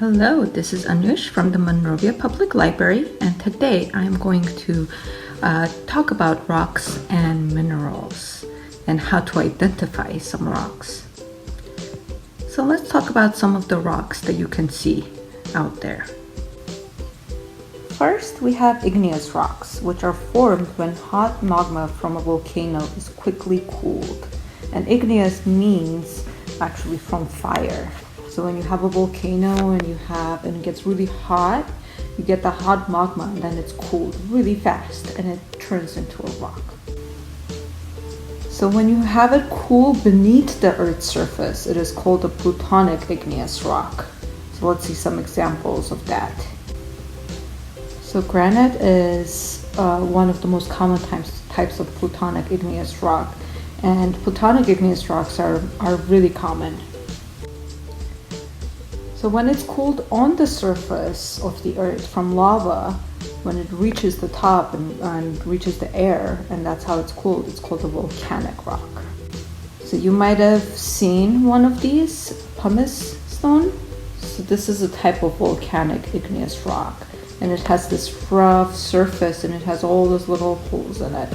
Hello, this is Anush from the Monrovia Public Library, and today I'm going to talk about rocks and minerals and how to identify some rocks. So let's talk about some of the rocks that you can see out there. First, we have igneous rocks, which are formed when hot magma from a volcano is quickly cooled. And igneous means actually from fire. So when you have a volcano and it gets really hot, you get the hot magma and then it's cooled really fast and it turns into a rock. So when you have it cool beneath the Earth's surface, it is called a plutonic igneous rock. So let's see some examples of that. So granite is one of the most common types of plutonic igneous rock, and plutonic igneous rocks are really common. So when it's cooled on the surface of the earth from lava, when it reaches the top and reaches the air, and that's how it's called a volcanic rock. So you might have seen one of these, pumice stone. So this is a type of volcanic igneous rock, and it has this rough surface and it has all those little holes in it.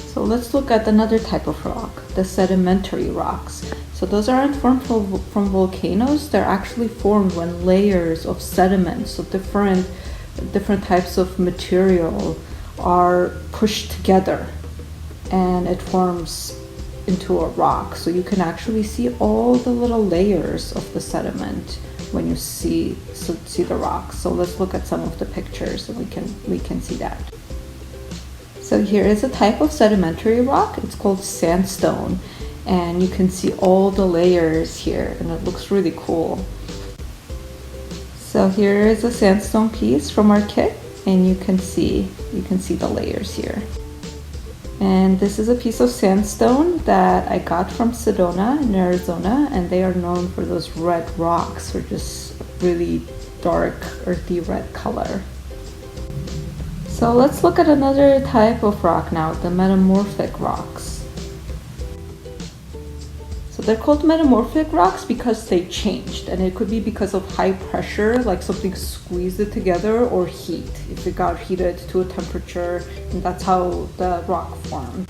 So let's look at another type of rock, the sedimentary rocks. So those aren't formed from volcanoes, they're actually formed when layers of sediment, so different types of material are pushed together and it forms into a rock. So you can actually see all the little layers of the sediment when you see the rock. So let's look at some of the pictures and we can see that. So here is a type of sedimentary rock. It's called sandstone, and you can see all the layers here, and it looks really cool. So here is a sandstone piece from our kit, and you can see the layers here. And this is a piece of sandstone that I got from Sedona in Arizona, and they are known for those red rocks, or just really dark earthy red color. So let's look at another type of rock now, the metamorphic rocks. So they're called metamorphic rocks because they changed, and it could be because of high pressure, like something squeezed it together, or heat. If it got heated to a temperature, and that's how the rock formed.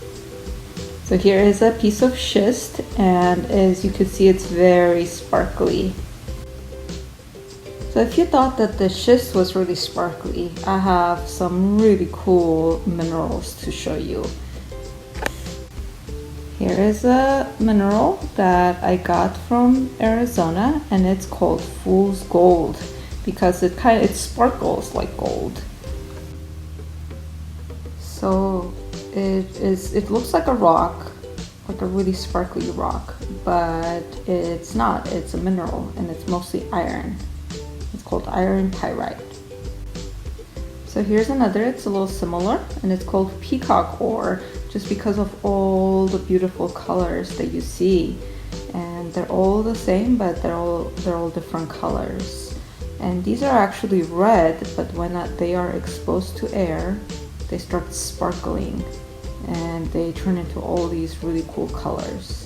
So here is a piece of schist, and as you can see, it's very sparkly. So if you thought that the schist was really sparkly, I have some really cool minerals to show you. Here is a mineral that I got from Arizona, and it's called fool's gold because it sparkles like gold. So it looks like a rock, like a really sparkly rock, but it's not. It's a mineral, and it's mostly iron. It's called iron pyrite. So here's another, it's a little similar, and it's called peacock ore, just because of all the beautiful colors that you see. And they're all the same, but they're all different colors. And these are actually red, but when they are exposed to air, they start sparkling, and they turn into all these really cool colors.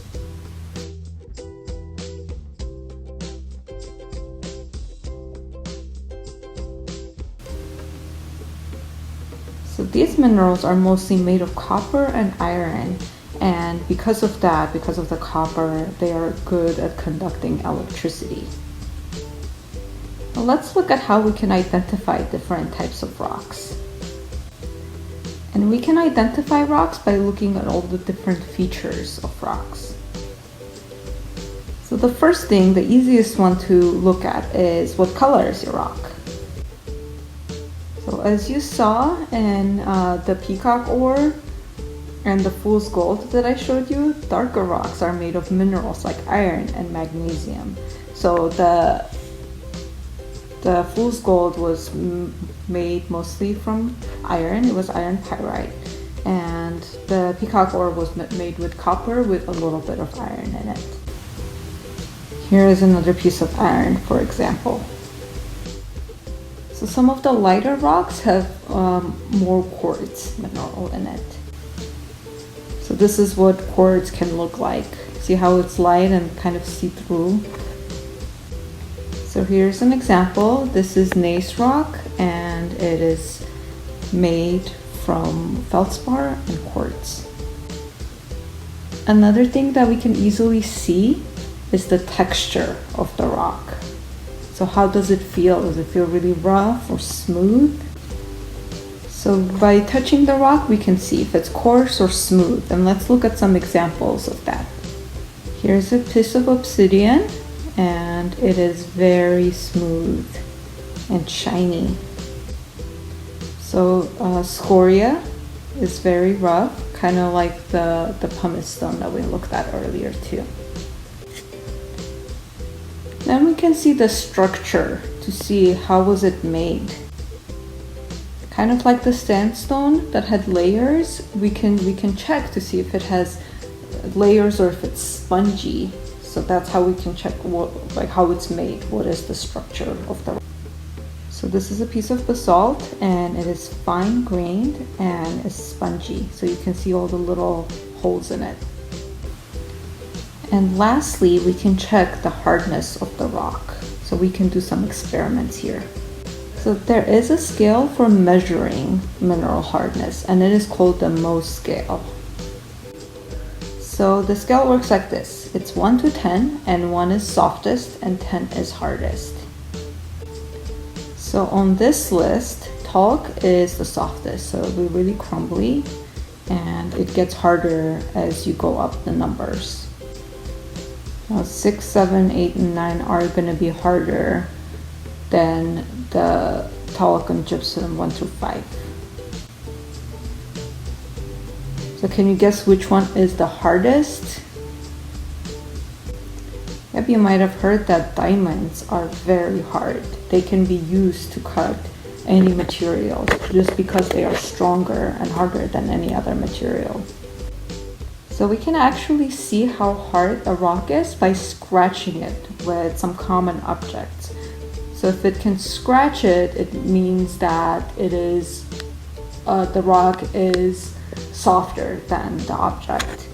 So these minerals are mostly made of copper and iron, and because of the copper, they are good at conducting electricity. Now let's look at how we can identify different types of rocks. And we can identify rocks by looking at all the different features of rocks. So the first thing, the easiest one to look at, is what color is your rock? So as you saw in the peacock ore and the fool's gold that I showed you, darker rocks are made of minerals like iron and magnesium. So the fool's gold was made mostly from iron. It was iron pyrite, and the peacock ore was made with copper with a little bit of iron in it. Here is another piece of iron, for example. So some of the lighter rocks have more quartz mineral in it. So this is what quartz can look like. See how it's light and kind of see-through? So here's an example. This is gneiss rock, and it is made from feldspar and quartz. Another thing that we can easily see is the texture of the rock. So how does it feel? Does it feel really rough or smooth? So by touching the rock, we can see if it's coarse or smooth. And let's look at some examples of that. Here's a piece of obsidian, and it is very smooth and shiny. So scoria is very rough, kind of like the pumice stone that we looked at earlier too. Then we can see the structure to see how was it made. Kind of like the sandstone that had layers, we can check to see if it has layers or if it's spongy. So that's how we can check how it's made. What is the structure of the rock? So this is a piece of basalt, and it is fine grained and is spongy. So you can see all the little holes in it. And lastly, we can check the hardness of the rock. So we can do some experiments here. So there is a scale for measuring mineral hardness, and it is called the Mohs Scale. So the scale works like this. It's 1 to 10, and 1 is softest and 10 is hardest. So on this list, talc is the softest, so it'll be really crumbly, and it gets harder as you go up the numbers. Now 6, 7, 8, and 9 are going to be harder than the talc and gypsum 1 through 5. So can you guess which one is the hardest? Yep, you might have heard that diamonds are very hard. They can be used to cut any material just because they are stronger and harder than any other material. So we can actually see how hard a rock is by scratching it with some common objects. So if it can scratch it, it means that it is the rock is softer than the object.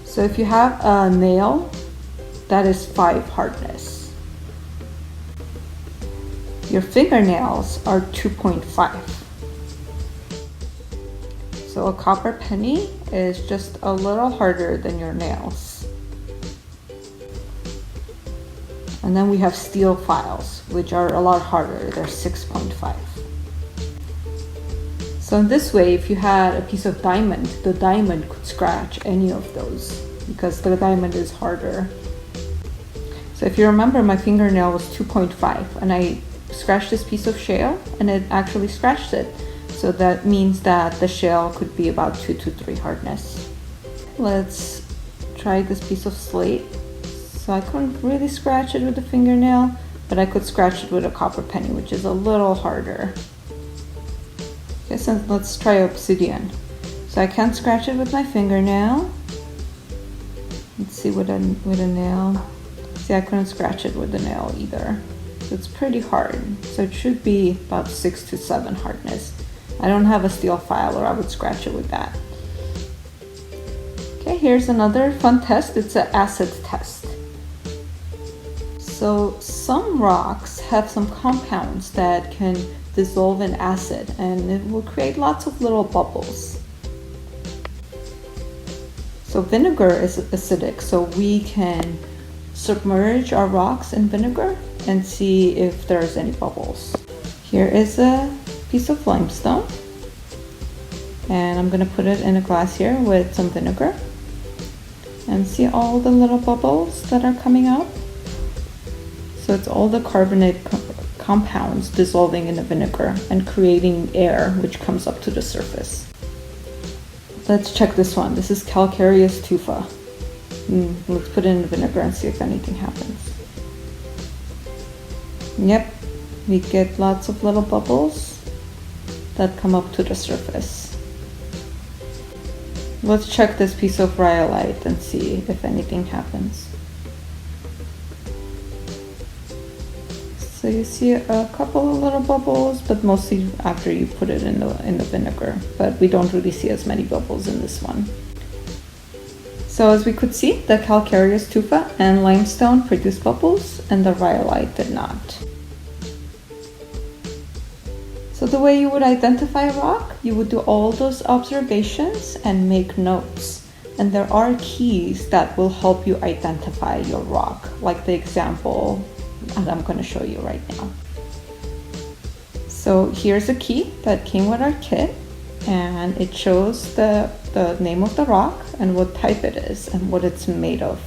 So if you have a nail, that is 5 hardness. Your fingernails are 2.5. So a copper penny is just a little harder than your nails. And then we have steel files, which are a lot harder. They're 6.5. So in this way, if you had a piece of diamond, the diamond could scratch any of those because the diamond is harder. So if you remember, my fingernail was 2.5, and I scratched this piece of shale and it actually scratched it. So that means that the shale could be about 2 to 3 hardness. Let's try this piece of slate. So I couldn't really scratch it with a fingernail, but I could scratch it with a copper penny, which is a little harder. Okay, so let's try obsidian. So I can't scratch it with my fingernail. Let's see with a nail. See, I couldn't scratch it with the nail either. So it's pretty hard. So it should be about 6 to 7 hardness. I don't have a steel file, or I would scratch it with that. Okay, here's another fun test. It's an acid test. So some rocks have some compounds that can dissolve in acid, and it will create lots of little bubbles. So vinegar is acidic, so we can submerge our rocks in vinegar and see if there's any bubbles. Here is a piece of limestone, and I'm going to put it in a glass here with some vinegar and see all the little bubbles that are coming up. So it's all the carbonate compounds dissolving in the vinegar and creating air which comes up to the surface. Let's check this one. This is calcareous tufa. Let's put it in the vinegar and see if anything happens. Yep, we get lots of little bubbles that come up to the surface. Let's check this piece of rhyolite and see if anything happens. So you see a couple of little bubbles, but mostly after you put it in the vinegar. But we don't really see as many bubbles in this one. So as we could see, the calcareous tufa and limestone produced bubbles and the rhyolite did not. So the way you would identify a rock, you would do all those observations and make notes. And there are keys that will help you identify your rock, like the example that I'm going to show you right now. So here's a key that came with our kit, and it shows the name of the rock and what type it is and what it's made of.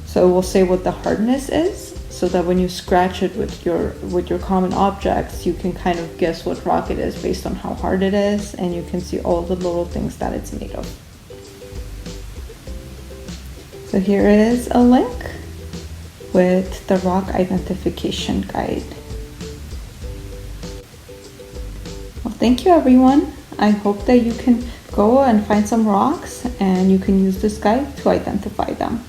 So it will say what the hardness is, so that when you scratch it with your common objects, you can kind of guess what rock it is based on how hard it is, and you can see all the little things that it's made of. So here is a link with the rock identification guide. Well, thank you everyone. I hope that you can go and find some rocks and you can use this guide to identify them.